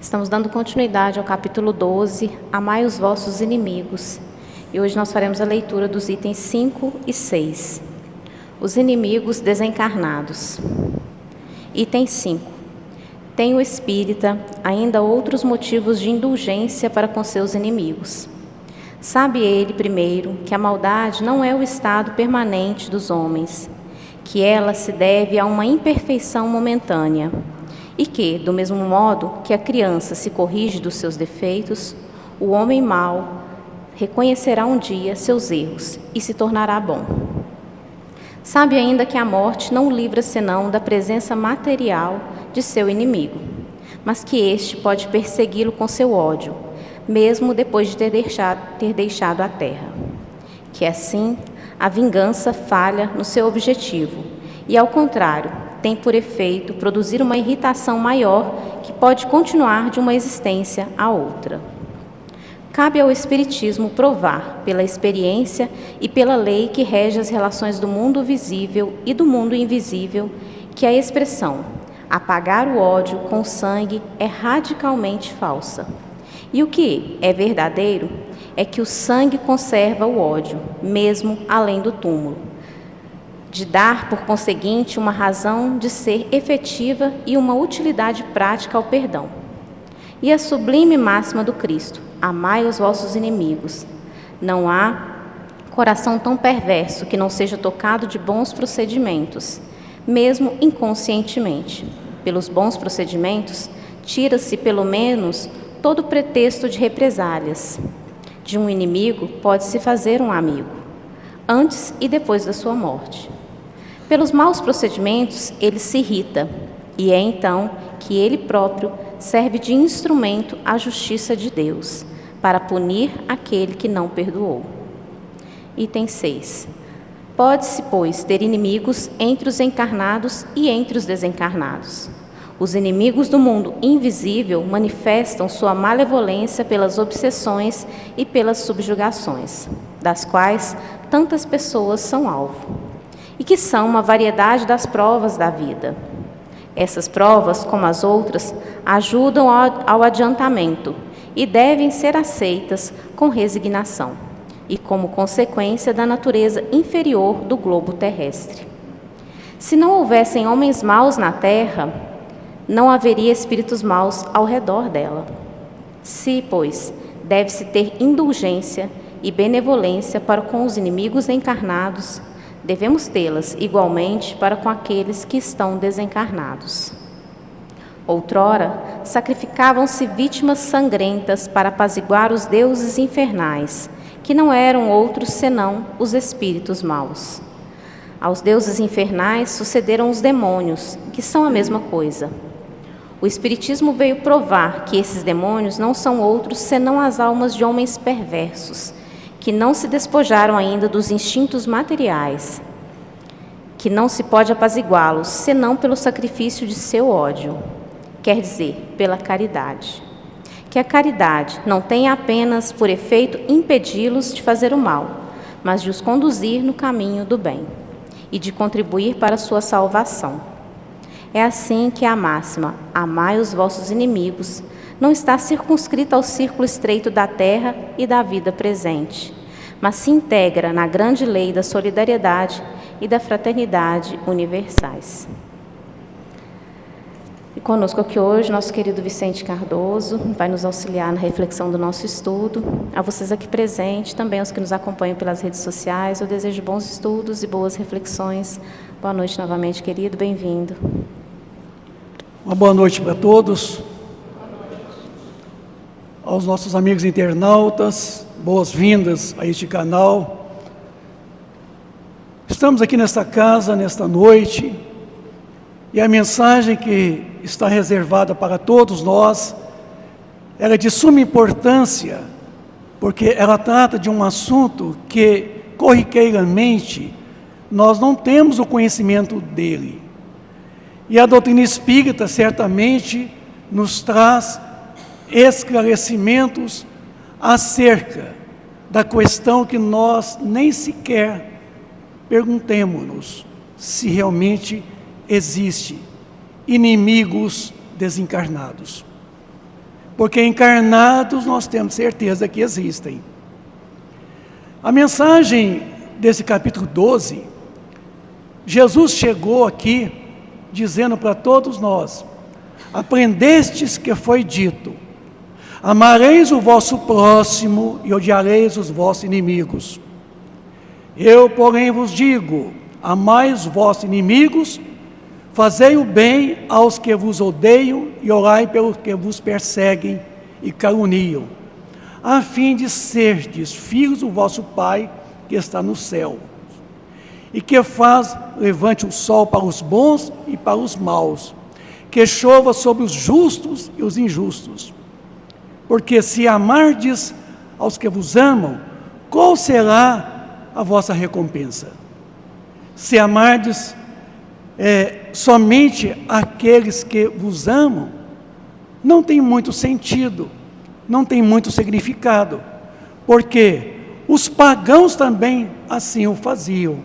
Estamos dando continuidade ao capítulo 12, Amai os vossos inimigos. E hoje nós faremos a leitura dos itens 5 e 6. Os inimigos desencarnados. Item 5. Tem o espírita ainda outros motivos de indulgência para com seus inimigos. Sabe ele, primeiro, que a maldade não é o estado permanente dos homens, que ela se deve a uma imperfeição momentânea, e que, do mesmo modo que a criança se corrige dos seus defeitos, o homem mau reconhecerá um dia seus erros e se tornará bom. Sabe ainda que a morte não o livra senão da presença material de seu inimigo, mas que este pode persegui-lo com seu ódio, mesmo depois de ter deixado a terra. Que assim, a vingança falha no seu objetivo e, ao contrário, tem por efeito produzir uma irritação maior que pode continuar de uma existência a outra. Cabe ao Espiritismo provar, pela experiência e pela lei que rege as relações do mundo visível e do mundo invisível, que a expressão apagar o ódio com sangue é radicalmente falsa. E o que é verdadeiro é que o sangue conserva o ódio, mesmo além do túmulo, de dar, por conseguinte, uma razão de ser efetiva e uma utilidade prática ao perdão. E a sublime máxima do Cristo, amai os vossos inimigos. Não há coração tão perverso que não seja tocado de bons procedimentos, mesmo inconscientemente. Pelos bons procedimentos, tira-se, pelo menos, todo pretexto de represálias. De um inimigo pode-se fazer um amigo, antes e depois da sua morte. Pelos maus procedimentos, ele se irrita, e é então que ele próprio serve de instrumento à justiça de Deus, para punir aquele que não perdoou. Item 6. Pode-se, pois, ter inimigos entre os encarnados e entre os desencarnados. Os inimigos do mundo invisível manifestam sua malevolência pelas obsessões e pelas subjugações, das quais tantas pessoas são alvo, e que são uma variedade das provas da vida. Essas provas, como as outras, ajudam ao adiantamento e devem ser aceitas com resignação e como consequência da natureza inferior do globo terrestre. Se não houvessem homens maus na terra, não haveria espíritos maus ao redor dela. Se, pois, deve-se ter indulgência e benevolência para com os inimigos encarnados, devemos tê-las igualmente para com aqueles que estão desencarnados. Outrora, sacrificavam-se vítimas sangrentas para apaziguar os deuses infernais, que não eram outros senão os espíritos maus. Aos deuses infernais sucederam os demônios, que são a mesma coisa. O Espiritismo veio provar que esses demônios não são outros senão as almas de homens perversos, que não se despojaram ainda dos instintos materiais, que não se pode apaziguá-los, senão pelo sacrifício de seu ódio, quer dizer, pela caridade. Que a caridade não tem apenas por efeito impedi-los de fazer o mal, mas de os conduzir no caminho do bem e de contribuir para a sua salvação. É assim que a máxima, amai os vossos inimigos, não está circunscrita ao círculo estreito da terra e da vida presente, mas se integra na grande lei da solidariedade e da fraternidade universais. E conosco aqui hoje, nosso querido Vicente Cardoso, vai nos auxiliar na reflexão do nosso estudo. A vocês aqui presentes, também aos que nos acompanham pelas redes sociais, eu desejo bons estudos e boas reflexões. Boa noite novamente, querido, bem-vindo. Uma boa noite para todos. Aos nossos amigos internautas, boas-vindas a este canal. Estamos aqui nesta casa, nesta noite, e a mensagem que está reservada para todos nós, ela é de suma importância, porque ela trata de um assunto que, corriqueiramente, nós não temos o conhecimento dele. E a doutrina espírita, certamente, nos traz esclarecimentos acerca da questão que nós nem sequer perguntemos-nos se realmente existe inimigos desencarnados. porque encarnados nós temos certeza que existem. A mensagem desse capítulo 12, Jesus chegou aqui dizendo para todos nós: aprendestes que foi dito, amareis o vosso próximo e odiareis os vossos inimigos. Eu, porém, vos digo, amai os vossos inimigos, fazei o bem aos que vos odeiam e orai pelos que vos perseguem e caluniam, a fim de serdes filhos do vosso Pai que está no céu, e que faz levante o sol para os bons e para os maus, que chova sobre os justos e os injustos. Porque se amardes aos que vos amam, qual será a vossa recompensa? Se amardes somente aqueles que vos amam, não tem muito sentido, não tem muito significado, porque os pagãos também assim o faziam.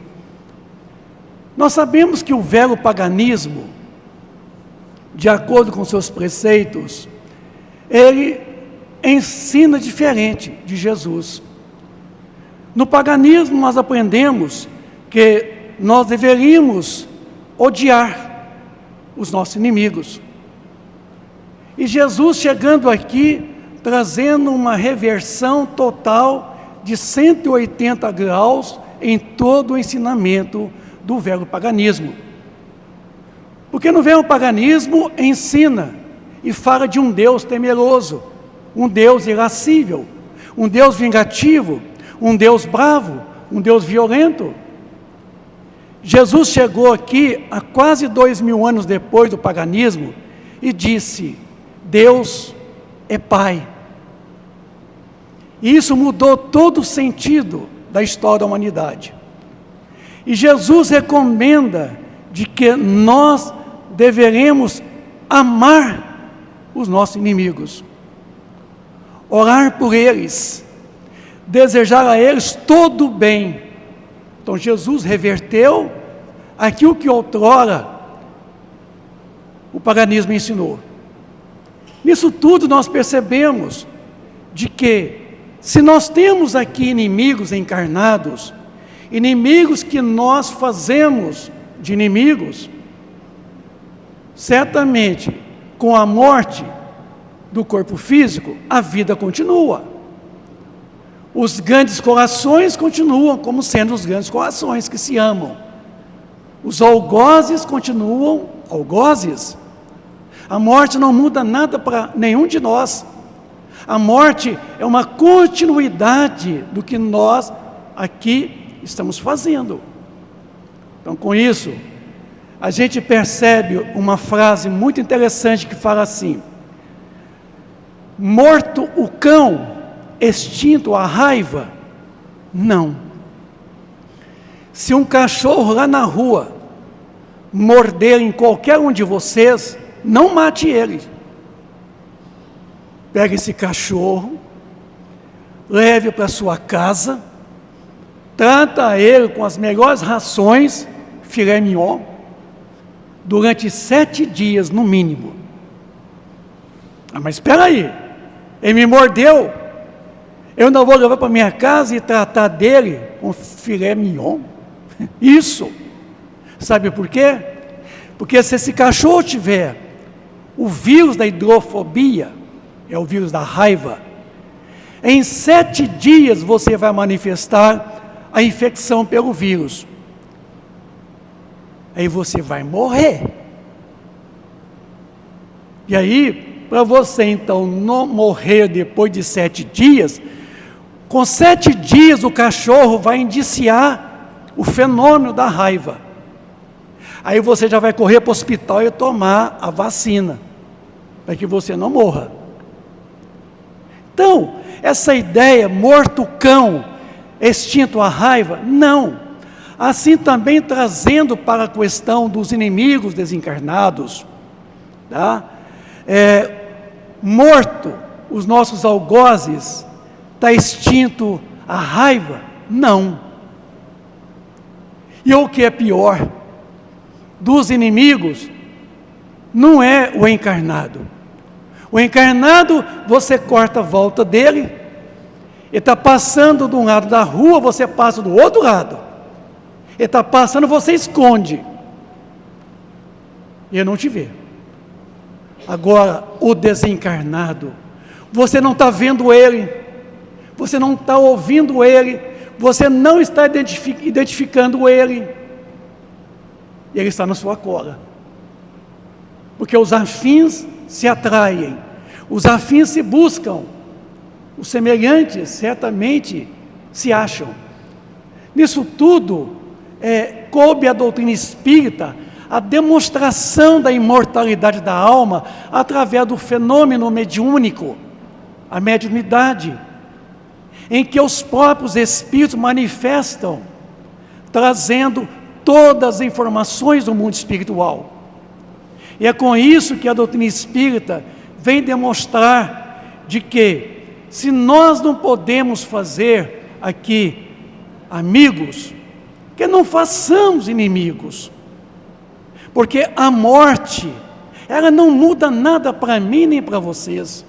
Nós sabemos que o velho paganismo, de acordo com seus preceitos, ele ensina diferente de Jesus. No paganismo nós aprendemos que nós deveríamos odiar os nossos inimigos. E Jesus chegando aqui, trazendo uma reversão total de 180 graus em todo o ensinamento do velho paganismo. Porque no velho paganismo ensina e fala de um Deus temeroso, um Deus irascível, um Deus vingativo, um Deus bravo, um Deus violento. Jesus chegou aqui há quase 2000 anos depois do paganismo e disse: Deus é Pai. E isso mudou todo o sentido da história da humanidade. E Jesus recomenda de que nós deveremos amar os nossos inimigos, orar por eles, desejar a eles todo o bem. Então Jesus reverteu aquilo que outrora o paganismo ensinou. Nisso tudo nós percebemos de que, se nós temos aqui inimigos encarnados, inimigos que nós fazemos de inimigos, certamente com a morte do corpo físico, a vida continua. Os grandes corações continuam como sendo os grandes corações que se amam. Os algozes continuam algozes. A morte não muda nada para nenhum de nós. A morte é uma continuidade do que nós aqui estamos fazendo. Então, com isso, a gente percebe uma frase muito interessante que fala assim: morto o cão, extinto a raiva? Não. Se um cachorro lá na rua morder em qualquer um de vocês, não mate ele. Pegue esse cachorro, leve para sua casa, trata ele com as melhores rações, filé mignon, durante 7 dias no mínimo. Mas espera aí, ele me mordeu, eu não vou levar para minha casa e tratar dele com filé mignon? Isso. Sabe por quê? Porque se esse cachorro tiver o vírus da hidrofobia, é o vírus da raiva, em 7 dias você vai manifestar a infecção pelo vírus. Aí você vai morrer. E aí, para você então não morrer depois de 7 dias, com 7 dias o cachorro vai indiciar o fenômeno da raiva. Aí você já vai correr para o hospital e tomar a vacina, para que você não morra. Então, essa ideia, morto o cão, extinto a raiva, não. Assim também trazendo para a questão dos inimigos desencarnados, tá? Morto os nossos algozes, está extinto a raiva? Não. E o que é pior, dos inimigos, não é o encarnado. O encarnado, você corta a volta dele, ele está passando de um lado da rua, você passa do outro lado. Ele está passando, você esconde. E ele não te vê. Agora, o desencarnado, você não está vendo ele, você não está ouvindo ele, você não está identificando ele. Ele está na sua cola. Porque os afins se atraem, os afins se buscam, os semelhantes certamente se acham. Nisso tudo, coube à doutrina espírita a demonstração da imortalidade da alma através do fenômeno mediúnico, a mediunidade, em que os próprios espíritos manifestam, trazendo todas as informações do mundo espiritual. E é com isso que a doutrina espírita vem demonstrar de que, se nós não podemos fazer aqui amigos, que não façamos inimigos, porque a morte, ela não muda nada para mim nem para vocês.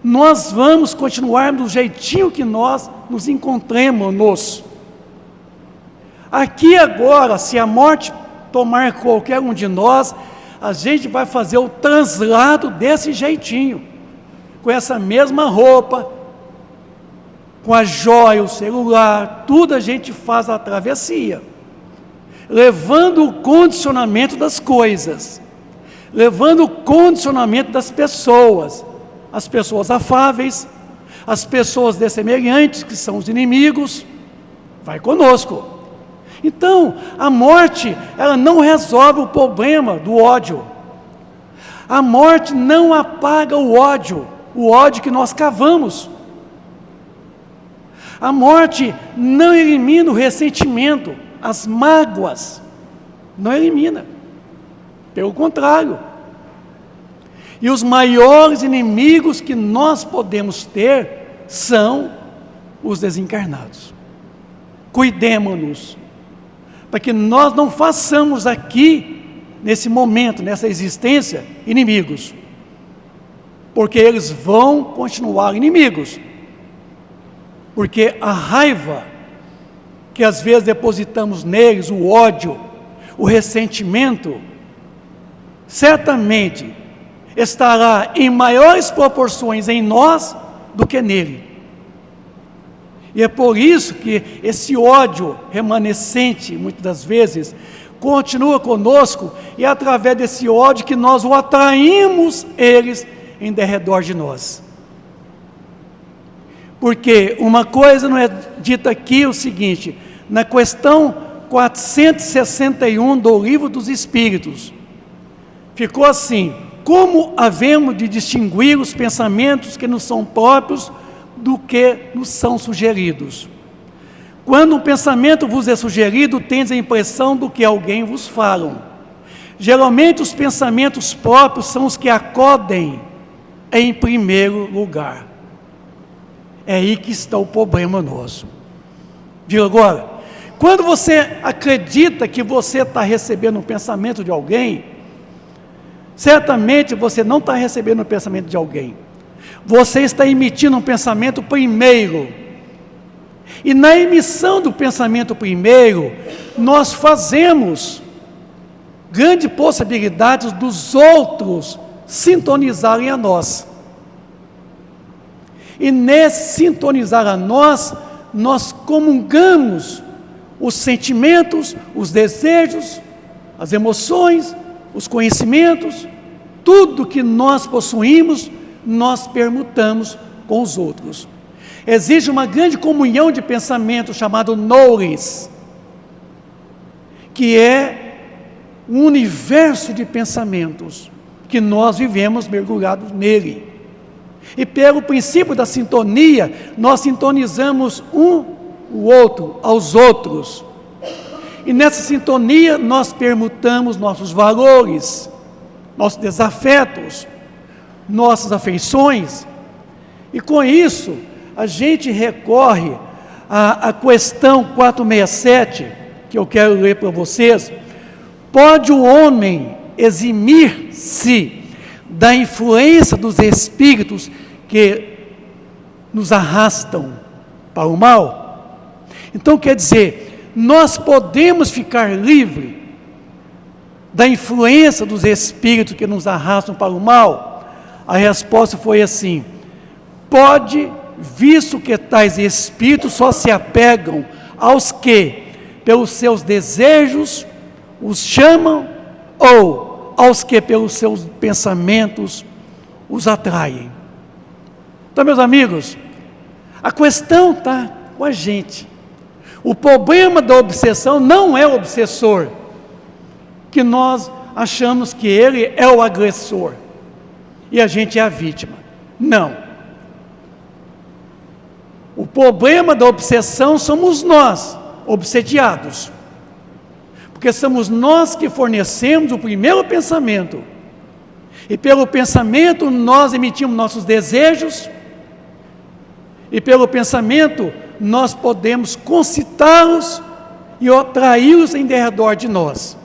Nós vamos continuar do jeitinho que nós nos encontremos. Aqui agora, se a morte tomar qualquer um de nós, a gente vai fazer o translado desse jeitinho, com essa mesma roupa, com a joia, o celular, tudo a gente faz a travessia, levando o condicionamento das coisas, levando o condicionamento das pessoas, as pessoas afáveis, as pessoas dessemelhantes, que são os inimigos, vai conosco. Então, a morte, ela não resolve o problema do ódio. A morte não apaga o ódio que nós cavamos. A morte não elimina o ressentimento, as mágoas, não elimina. Pelo contrário. E os maiores inimigos que nós podemos ter são os desencarnados. Cuidemo-nos, para que nós não façamos aqui, nesse momento, nessa existência, inimigos. Porque eles vão continuar inimigos. Porque a raiva, que às vezes depositamos neles, o ódio, o ressentimento, certamente estará em maiores proporções em nós do que nele. E é por isso que esse ódio remanescente, muitas das vezes, continua conosco, e é através desse ódio que nós o atraímos eles em derredor de nós. Porque uma coisa não é dita aqui, o seguinte, na questão 461 do Livro dos Espíritos, ficou assim: como havemos de distinguir os pensamentos que nos são próprios do que nos são sugeridos? Quando um pensamento vos é sugerido, tendes a impressão do que alguém vos fala. Geralmente os pensamentos próprios são os que acodem em primeiro lugar. É aí que está o problema nosso. Viu agora? Quando você acredita que você está recebendo um pensamento de alguém, certamente você não está recebendo o pensamento de alguém. Você está emitindo um pensamento primeiro. E na emissão do pensamento primeiro, nós fazemos grande possibilidade dos outros sintonizarem a nós. E nesse sintonizar a nós, nós comungamos os sentimentos, os desejos, as emoções, os conhecimentos, tudo que nós possuímos, nós permutamos com os outros. Existe uma grande comunhão de pensamento chamado nous, que é um universo de pensamentos que nós vivemos mergulhados nele. E pelo princípio da sintonia, nós sintonizamos o outro aos outros. E nessa sintonia nós permutamos nossos valores, nossos desafetos, nossas afeições. E com isso, a gente recorre à questão 467, que eu quero ler para vocês. Pode o homem eximir-se da influência dos espíritos que nos arrastam para o mal? Então quer dizer, nós podemos ficar livres da influência dos espíritos que nos arrastam para o mal? A resposta foi assim: pode, visto que tais espíritos só se apegam aos que, pelos seus desejos, os chamam, ou aos que, pelos seus pensamentos, os atraem. Então, meus amigos, a questão está com a gente. O problema da obsessão não é o obsessor, que nós achamos que ele é o agressor e a gente é a vítima. Não. O problema da obsessão somos nós, obsediados. Porque somos nós que fornecemos o primeiro pensamento. E pelo pensamento nós emitimos nossos desejos. E pelo pensamento nós podemos concitá-los e atraí-los em derredor de nós.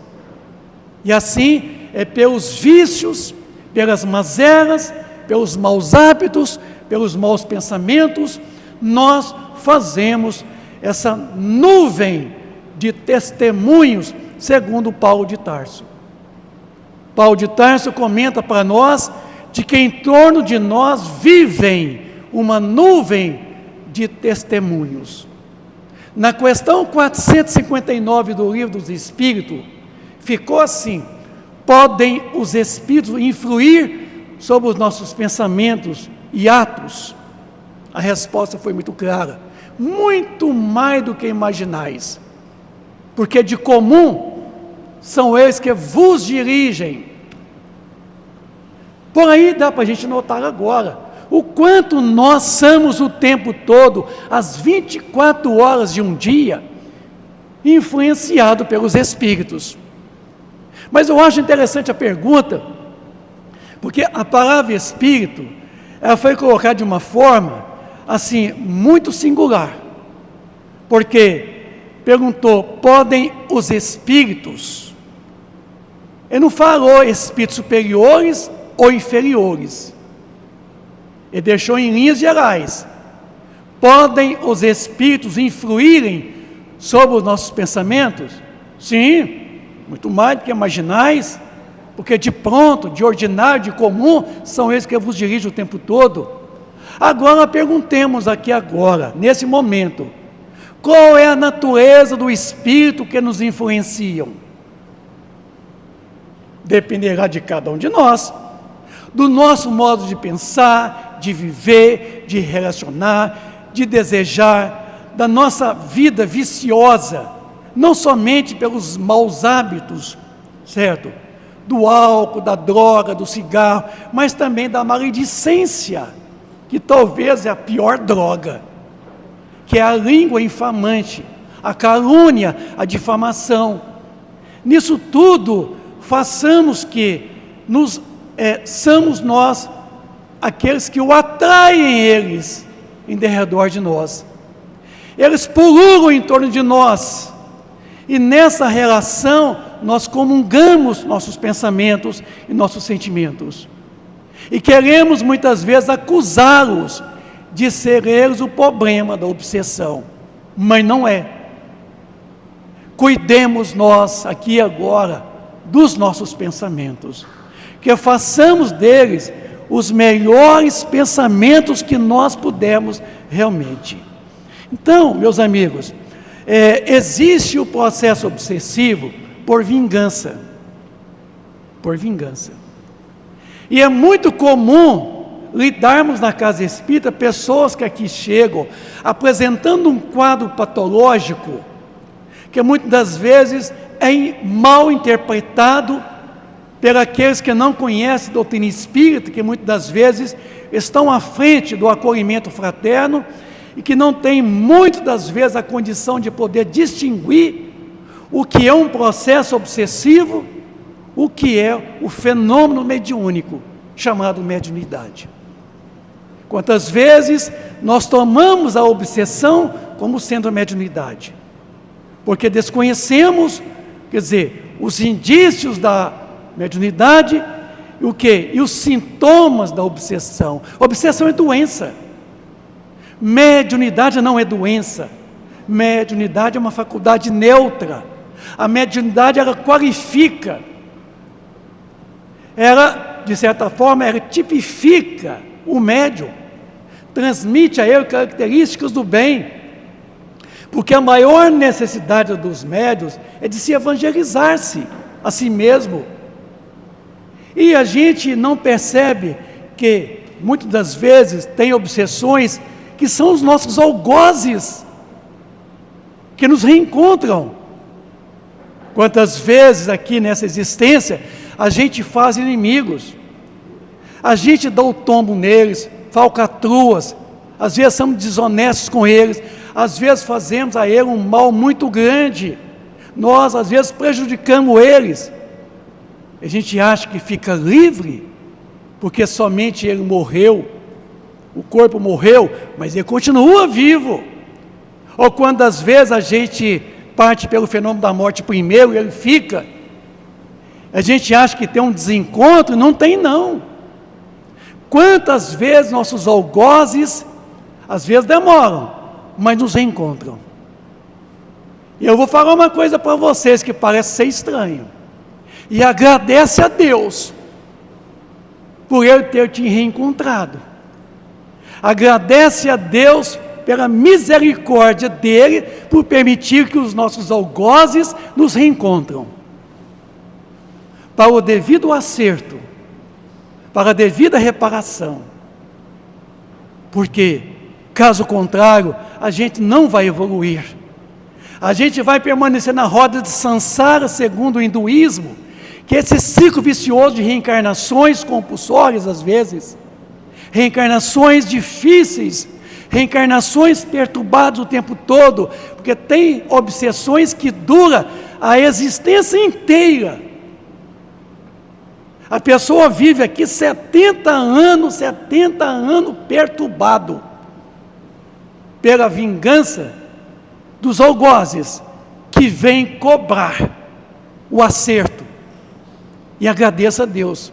E assim é pelos vícios, pelas mazelas, pelos maus hábitos, pelos maus pensamentos, nós fazemos essa nuvem de testemunhos, segundo Paulo de Tarso. Paulo de Tarso comenta para nós de que em torno de nós vivem uma nuvem de testemunhos. Na questão 459 do Livro dos Espíritos, ficou assim: podem os espíritos influir sobre os nossos pensamentos e atos? A resposta foi muito clara: muito mais do que imaginais, porque de comum são eles que vos dirigem. Por aí dá para a gente notar agora o quanto nós somos o tempo todo, às 24 horas de um dia, influenciado pelos espíritos. Mas eu acho interessante a pergunta, porque a palavra espírito, ela foi colocada de uma forma, assim, muito singular, porque perguntou: podem os espíritos? Ele não falou espíritos superiores ou inferiores, ele deixou em linhas gerais: podem os espíritos influírem sobre os nossos pensamentos? Sim, muito mais do que imaginais, porque de pronto, de ordinário, de comum, são eles que vos dirigem o tempo todo. Agora perguntemos aqui agora, nesse momento, qual é a natureza do espírito que nos influenciam? Dependerá de cada um de nós, do nosso modo de pensar, de viver, de relacionar, de desejar, da nossa vida viciosa, não somente pelos maus hábitos, certo? Do álcool, da droga, do cigarro, mas também da maledicência, que talvez é a pior droga, que é a língua infamante, a calúnia, a difamação. Nisso tudo, façamos que somos nós aqueles que o atraem eles em derredor de nós. Eles pululam em torno de nós, e nessa relação nós comungamos nossos pensamentos e nossos sentimentos. E queremos muitas vezes acusá-los de ser eles o problema da obsessão, mas não é. Cuidemos nós aqui agora dos nossos pensamentos, que façamos deles os melhores pensamentos que nós pudermos realmente. Então, meus amigos, existe o processo obsessivo por vingança. Por vingança. E é muito comum lidarmos na casa espírita pessoas que aqui chegam apresentando um quadro patológico que muitas das vezes é mal interpretado por aqueles que não conhecem a doutrina espírita, que muitas das vezes estão à frente do acolhimento fraterno e que não têm muitas das vezes a condição de poder distinguir o que é um processo obsessivo, o que é o fenômeno mediúnico, chamado mediunidade. Quantas vezes nós tomamos a obsessão como sendo a mediunidade, porque desconhecemos, quer dizer, os indícios da mediunidade o quê? E os sintomas da obsessão. Obsessão é doença. Mediunidade não é doença. Mediunidade é uma faculdade neutra. A mediunidade, ela qualifica. Ela, de certa forma, ela tipifica o médium. Transmite a ele características do bem. Porque a maior necessidade dos médiuns é de se evangelizar-se a si mesmo. E a gente não percebe que, muitas das vezes, tem obsessões que são os nossos algozes, que nos reencontram. Quantas vezes aqui nessa existência, a gente faz inimigos, a gente dá o tombo neles, falcatruas, às vezes somos desonestos com eles, às vezes fazemos a eles um mal muito grande, nós às vezes prejudicamos eles. A gente acha que fica livre, porque somente ele morreu, o corpo morreu, mas ele continua vivo. Ou quando às vezes a gente parte pelo fenômeno da morte primeiro e ele fica, a gente acha que tem um desencontro, não tem não. Quantas vezes nossos algozes, às vezes demoram, mas nos reencontram. E eu vou falar uma coisa para vocês que parece ser estranho. E agradece a Deus por Ele ter te reencontrado. Agradece a Deus pela misericórdia dEle por permitir que os nossos algozes nos reencontram. Para o devido acerto, para a devida reparação. Porque, caso contrário, a gente não vai evoluir. A gente vai permanecer na roda de Sansara, segundo o hinduísmo, que é esse ciclo vicioso de reencarnações compulsórias às vezes, reencarnações difíceis, reencarnações perturbadas o tempo todo, porque tem obsessões que duram a existência inteira. A pessoa vive aqui 70 anos perturbado pela vingança dos algozes que vêm cobrar o acerto. E agradeça a Deus,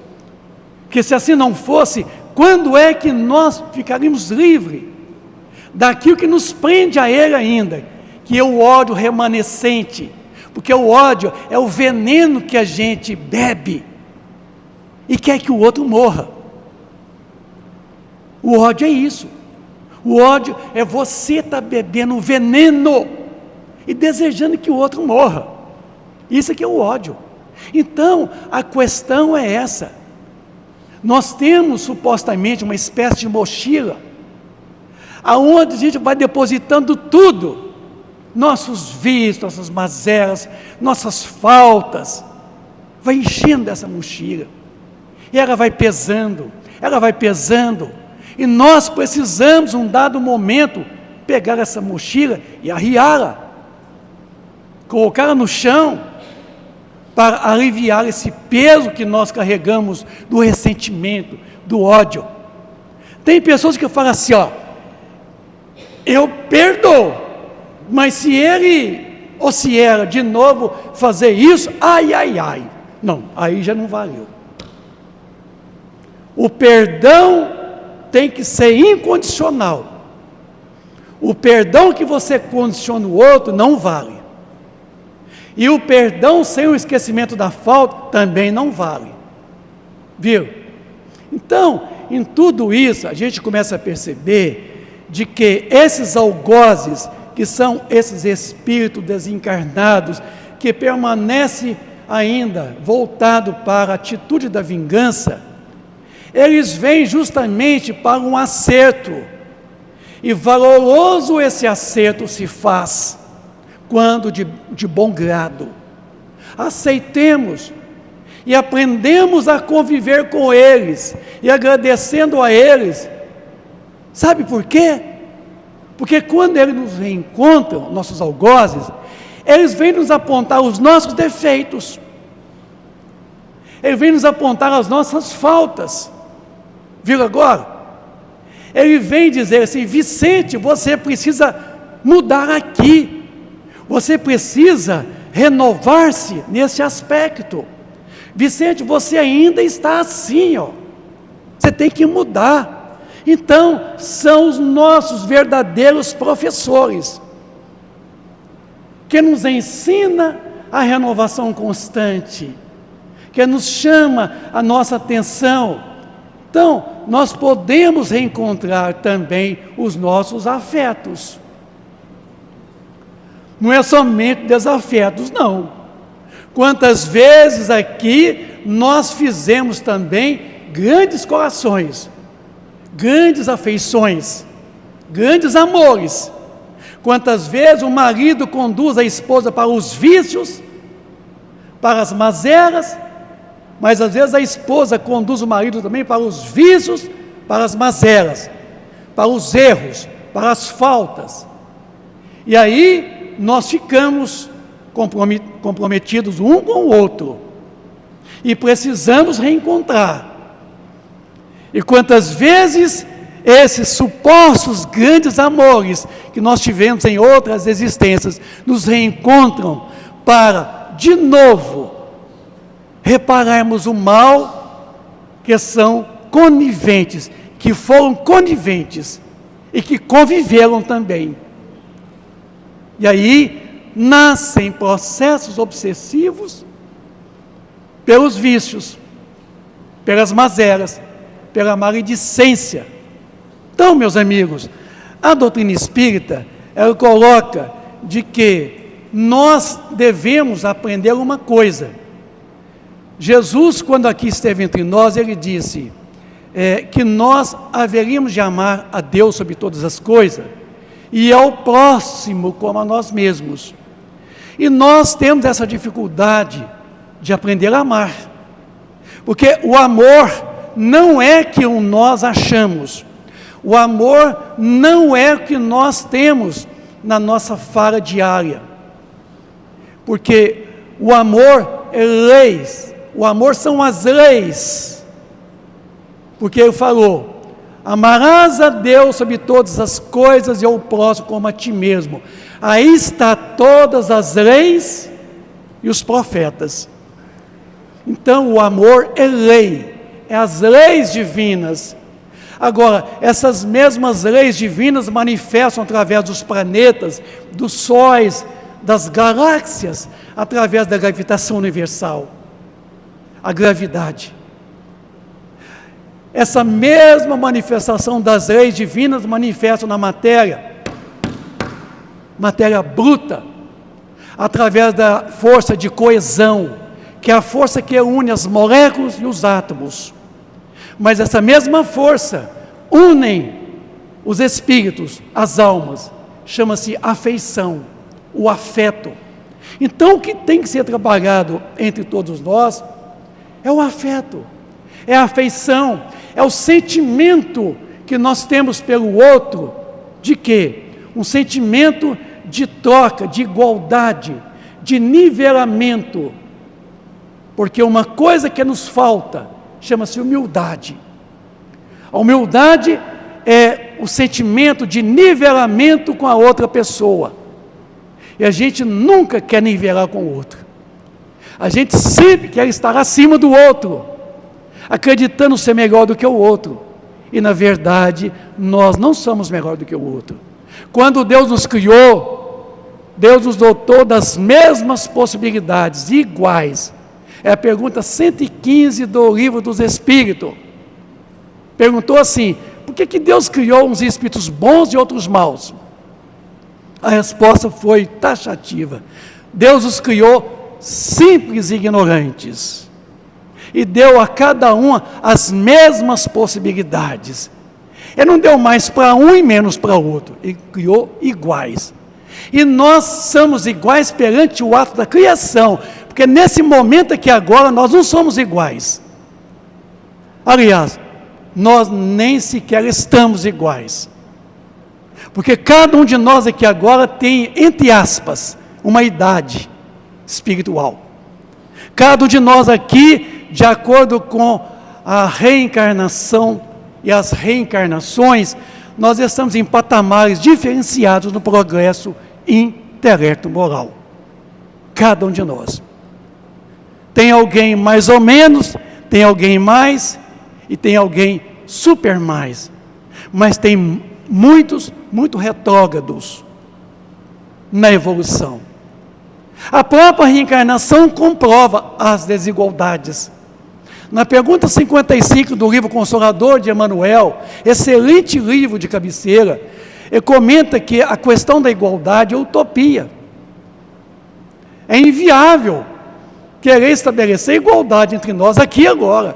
porque se assim não fosse, quando é que nós ficaríamos livres daquilo que nos prende a Ele ainda, que é o ódio remanescente, porque o ódio é o veneno que a gente bebe e quer que o outro morra. O ódio é isso. O ódio é você estar bebendo veneno e desejando que o outro morra. Isso aqui é o ódio. Então, a questão é essa. Nós temos supostamente uma espécie de mochila, aonde a gente vai depositando tudo, nossos vícios, nossas mazelas, nossas faltas, vai enchendo essa mochila, e ela vai pesando, e nós precisamos, num dado momento, pegar essa mochila e arriá-la, colocá-la no chão, para aliviar esse peso que nós carregamos do ressentimento, do ódio. Tem pessoas que falam assim, ó, eu perdoo, mas se ele ou se ela de novo fazer isso, ai, não, aí já não valeu. O perdão tem que ser incondicional. O perdão que você condiciona o outro não vale. E o perdão sem o esquecimento da falta também não vale. Viu? Então, em tudo isso, a gente começa a perceber de que esses algozes, que são esses espíritos desencarnados, que permanecem ainda voltados para a atitude da vingança, eles vêm justamente para um acerto. E valoroso esse acerto se faz quando de bom grado. Aceitemos e aprendemos a conviver com eles e agradecendo a eles. Sabe por quê? Porque quando eles nos reencontram, nossos algozes, eles vêm nos apontar os nossos defeitos, eles vêm nos apontar as nossas faltas. Viu agora? Ele vem dizer assim, Vicente, você precisa mudar aqui, você precisa renovar-se nesse aspecto. Vicente, você ainda está assim, ó. Você tem que mudar. Então, são os nossos verdadeiros professores, que nos ensina a renovação constante, que nos chama a nossa atenção. Então, nós podemos reencontrar também os nossos afetos. Não é somente desafetos, não. Quantas vezes aqui nós fizemos também grandes corações, grandes afeições, grandes amores. Quantas vezes o marido conduz a esposa para os vícios, para as mazelas, mas às vezes a esposa conduz o marido também para os vícios, para as mazelas, para os erros, para as faltas. E aí nós ficamos comprometidos um com o outro e precisamos reencontrar. E quantas vezes esses supostos grandes amores que nós tivemos em outras existências nos reencontram para, de novo, repararmos o mal, que são coniventes, que foram coniventes e que conviveram também. E aí nascem processos obsessivos pelos vícios, pelas mazelas, pela maledicência. Então, meus amigos, a doutrina espírita, ela coloca de que nós devemos aprender uma coisa. Jesus, quando aqui esteve entre nós, ele disse que nós haveríamos de amar a Deus sobre todas as coisas e ao próximo como a nós mesmos. E nós temos essa dificuldade de aprender a amar, porque o amor não é que nós achamos, o amor não é o que nós temos na nossa fala diária, porque o amor é leis, o amor são as leis, porque ele falou: amarás a Deus sobre todas as coisas e ao próximo como a ti mesmo. Aí está todas as leis e os profetas. Então o amor é lei, é as leis divinas. Agora, essas mesmas leis divinas manifestam através dos planetas, dos sóis, das galáxias, através da gravitação universal, a gravidade. Essa mesma manifestação das leis divinas manifesta na matéria bruta, através da força de coesão, que é a força que une as moléculas e os átomos. Mas essa mesma força une os espíritos, as almas, chama-se afeição, o afeto. Então, o que tem que ser trabalhado entre todos nós é o afeto, é a afeição, é o sentimento que nós temos pelo outro. De quê? Um sentimento de troca, de igualdade, de nivelamento. Porque uma coisa que nos falta chama-se humildade. A humildade é o sentimento de nivelamento com a outra pessoa. E a gente nunca quer nivelar com o outro. A gente sempre quer estar acima do outro, acreditando ser melhor do que o outro. E na verdade, nós não somos melhor do que o outro. Quando Deus nos criou, Deus nos dotou das mesmas possibilidades, iguais. É a pergunta 115 do Livro dos Espíritos. Perguntou assim: por que Deus criou uns espíritos bons e outros maus? A resposta foi taxativa. Deus os criou simples e ignorantes, e deu a cada um as mesmas possibilidades. Ele não deu mais para um e menos para o outro, ele criou iguais. E nós somos iguais perante o ato da criação, porque nesse momento aqui agora nós não somos iguais. Aliás, nós nem sequer estamos iguais, porque cada um de nós aqui agora tem, entre aspas, uma idade espiritual. Cada um de nós aqui, de acordo com a reencarnação e as reencarnações, nós estamos em patamares diferenciados no progresso intelecto moral. Cada um de nós. Tem alguém mais ou menos, tem alguém mais e tem alguém super mais. Mas tem muitos, muito retrógrados na evolução. A própria reencarnação comprova as desigualdades. Na pergunta 55 do livro Consolador de Emmanuel, excelente livro de cabeceira, ele comenta que a questão da igualdade é utopia. É inviável querer estabelecer igualdade entre nós aqui e agora.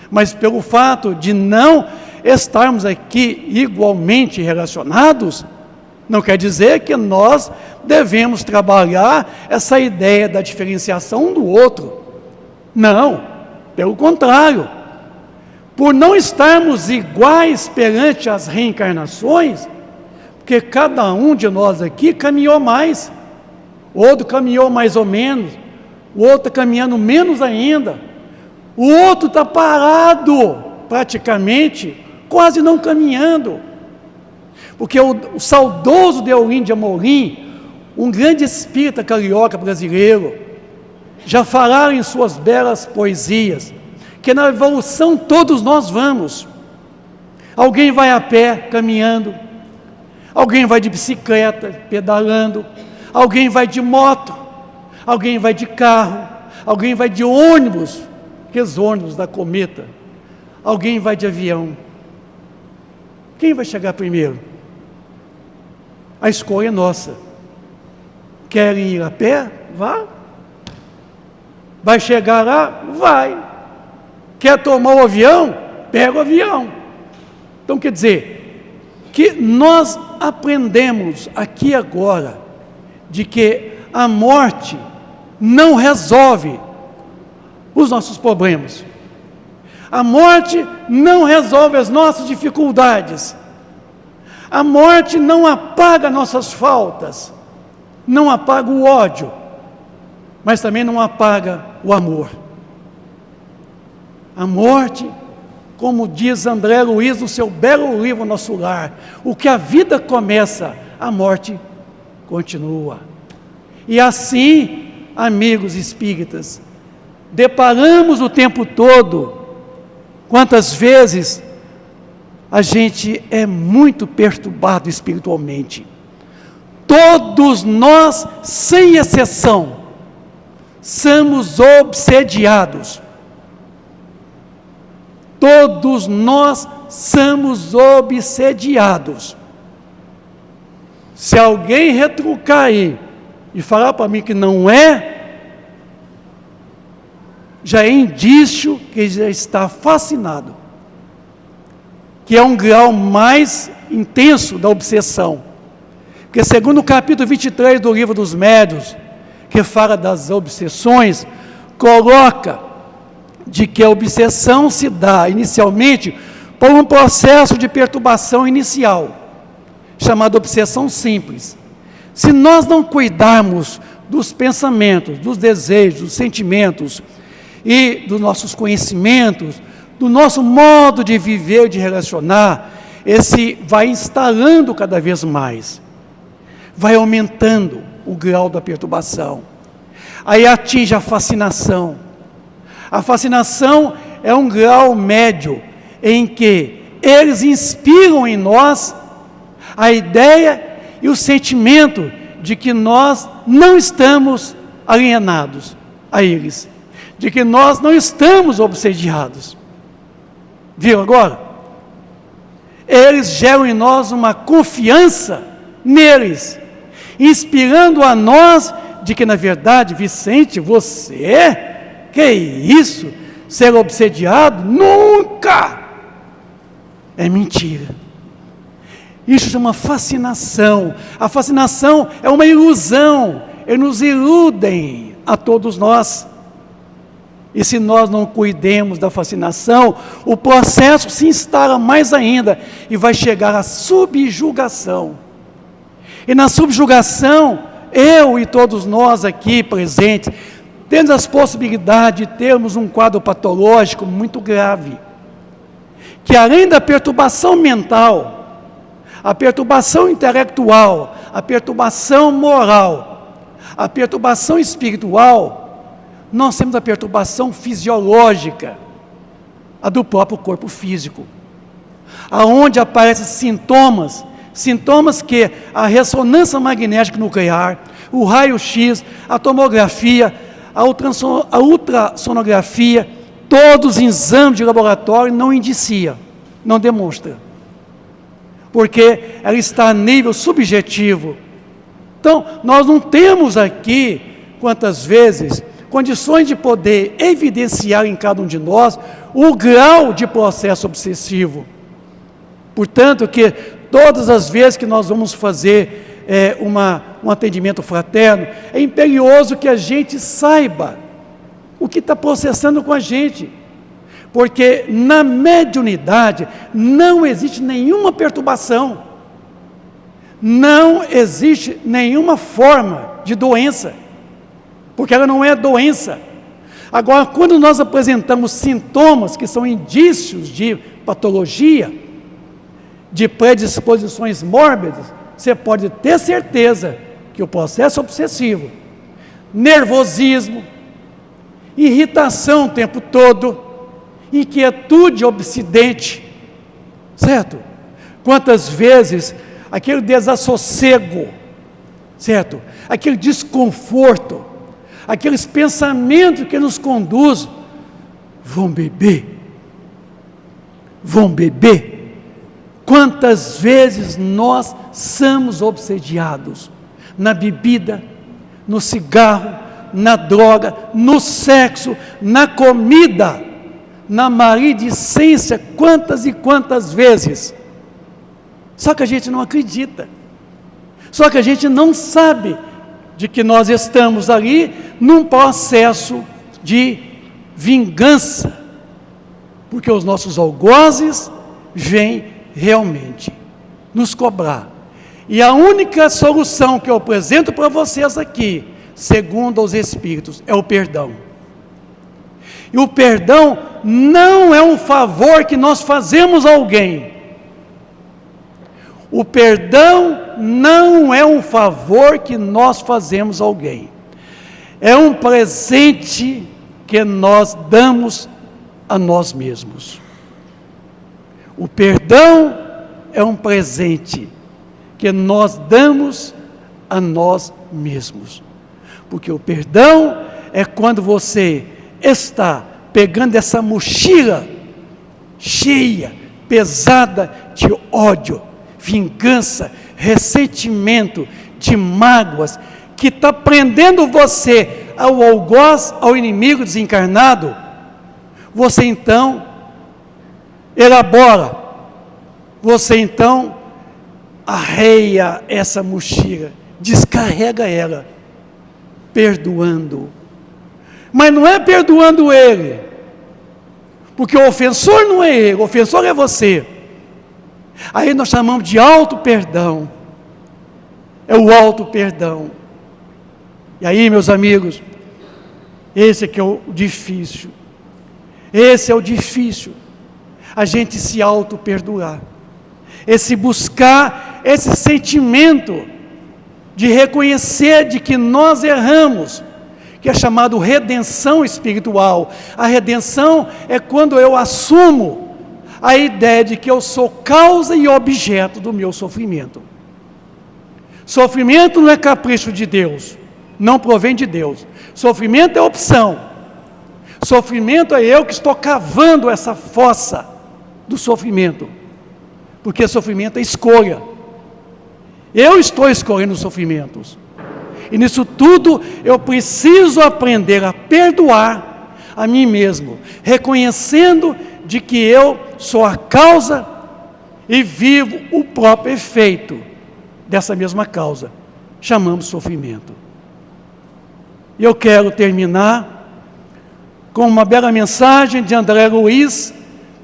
Mas pelo fato de não estarmos aqui igualmente relacionados, não quer dizer que nós devemos trabalhar essa ideia da diferenciação um do outro. Não, pelo contrário. Por não estarmos iguais perante as reencarnações, porque cada um de nós aqui caminhou mais, o outro caminhou mais ou menos, o outro está caminhando menos ainda, o outro está parado, praticamente, quase não caminhando. Porque o saudoso Deolim de Amorim, um grande espírita carioca brasileiro, já falaram em suas belas poesias, que na evolução todos nós vamos. Alguém vai a pé, caminhando, alguém vai de bicicleta, pedalando, alguém vai de moto, alguém vai de carro, alguém vai de ônibus, aqueles ônibus da Cometa, alguém vai de avião. Quem vai chegar primeiro? A escolha é nossa. Querem ir a pé? Vá. Vai chegar lá? Vai. Quer tomar o avião? Pega o avião. Então quer dizer, que nós aprendemos aqui agora, de que a morte não resolve os nossos problemas. A morte não resolve as nossas dificuldades. A morte não apaga nossas faltas, não apaga o ódio, mas também não apaga o amor. A morte, como diz André Luiz no seu belo livro Nosso Lar, o que a vida começa, a morte continua. E assim, amigos espíritas, deparamos o tempo todo, quantas vezes a gente é muito perturbado espiritualmente. Todos nós, sem exceção, somos obsediados. Todos nós somos obsediados. Se alguém retrucar aí e falar para mim que não é, já é indício que já está fascinado, que é um grau mais intenso da obsessão. Porque segundo o capítulo 23 do Livro dos Médiuns, que fala das obsessões, coloca de que a obsessão se dá inicialmente por um processo de perturbação inicial, chamado obsessão simples. Se nós não cuidarmos dos pensamentos, dos desejos, dos sentimentos e dos nossos conhecimentos, do nosso modo de viver, de relacionar, esse vai instalando cada vez mais, vai aumentando o grau da perturbação. Aí atinge a fascinação. A fascinação é um grau médio em que eles inspiram em nós a ideia e o sentimento de que nós não estamos alienados a eles, de que nós não estamos obsediados. Viram agora? Eles geram em nós uma confiança neles, inspirando a nós de que, na verdade, Vicente, você, que isso? Ser obsediado? Nunca! É mentira. Isso chama fascinação. A fascinação é uma ilusão. Eles nos iludem a todos nós. E se nós não cuidemos da fascinação, o processo se instala mais ainda e vai chegar à subjugação. E na subjugação, eu e todos nós aqui presentes, temos as possibilidades de termos um quadro patológico muito grave, que além da perturbação mental, a perturbação intelectual, a perturbação moral, a perturbação espiritual, nós temos a perturbação fisiológica, a do próprio corpo físico, aonde aparecem sintomas que a ressonância magnética nuclear, o raio-x, a tomografia, a ultrassonografia, todos os exames de laboratório não indicia, não demonstra, porque ela está a nível subjetivo. Então, nós não temos aqui, quantas vezes, condições de poder evidenciar em cada um de nós o grau de processo obsessivo. Portanto, que todas as vezes que nós vamos fazer um atendimento fraterno, é imperioso que a gente saiba o que está processando com a gente, porque na mediunidade não existe nenhuma perturbação, não existe nenhuma forma de doença, porque ela não é doença. Agora, quando nós apresentamos sintomas que são indícios de patologia, de predisposições mórbidas, você pode ter certeza que o processo obsessivo, nervosismo, irritação o tempo todo, inquietude obsidente, certo? Quantas vezes aquele desassossego, certo? Aquele desconforto, aqueles pensamentos que nos conduzem, vão beber. Quantas vezes nós somos obsediados na bebida, no cigarro, na droga, no sexo, na comida, na maledicência, quantas e quantas vezes. Só que a gente não acredita, só que a gente não sabe de que nós estamos ali num processo de vingança, porque os nossos algozes vêm realmente nos cobrar. E a única solução que eu apresento para vocês aqui, segundo os Espíritos, é o perdão. E o perdão não é um favor que nós fazemos a alguém. O perdão não é um favor que nós fazemos a alguém. É um presente que nós damos a nós mesmos. O perdão é um presente que nós damos a nós mesmos. Porque o perdão é quando você está pegando essa mochila cheia, pesada de ódio, vingança, ressentimento, de mágoas, que está prendendo você ao algoz, ao inimigo desencarnado. Você então elabora, você então arreia essa mochila, descarrega ela, perdoando. Mas não é perdoando ele, porque o ofensor não é ele, o ofensor é você. Aí nós chamamos de auto-perdão, é o auto-perdão. E aí, meus amigos, esse que é o difícil, esse é o difícil, a gente se auto-perdoar, esse buscar esse sentimento de reconhecer de que nós erramos, que é chamado redenção espiritual. A redenção é quando eu assumo a ideia de que eu sou causa e objeto do meu sofrimento. Sofrimento não é capricho de Deus, não provém de Deus. Sofrimento é opção. Sofrimento é eu que estou cavando essa fossa do sofrimento, porque sofrimento é escolha. Eu estou escolhendo os sofrimentos. E nisso tudo eu preciso aprender a perdoar a mim mesmo, reconhecendo de que eu sou a causa e vivo o próprio efeito dessa mesma causa. Chamamos sofrimento. E eu quero terminar com uma bela mensagem de André Luiz,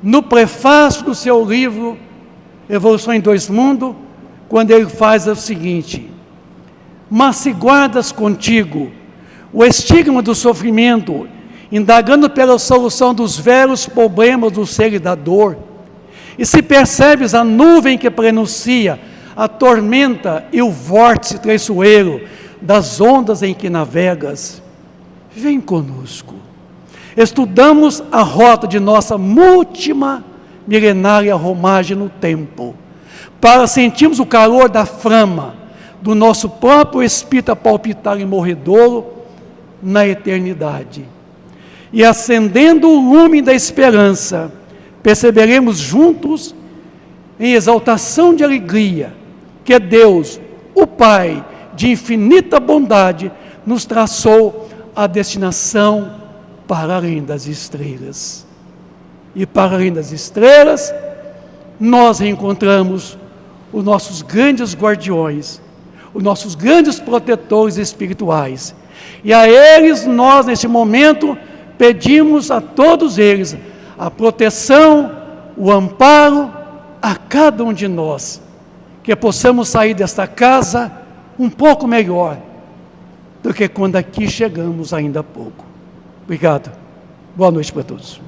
no prefácio do seu livro Evolução em Dois Mundos, quando ele faz o seguinte: mas se guardas contigo o estigma do sofrimento, indagando pela solução dos velhos problemas do ser e da dor, e se percebes a nuvem que prenuncia a tormenta e o vórtice traiçoeiro das ondas em que navegas, vem conosco. Estudamos a rota de nossa última milenária romagem no tempo, para sentirmos o calor da flama do nosso próprio espírito a palpitar em morredouro na eternidade. E acendendo o lume da esperança, perceberemos juntos, em exaltação de alegria, que Deus, o Pai, de infinita bondade, nos traçou a destinação para além das estrelas. E para além das estrelas, nós reencontramos os nossos grandes guardiões, os nossos grandes protetores espirituais. E a eles nós, neste momento, pedimos a todos eles a proteção, o amparo a cada um de nós, que possamos sair desta casa um pouco melhor do que quando aqui chegamos ainda há pouco. Obrigado. Boa noite para todos.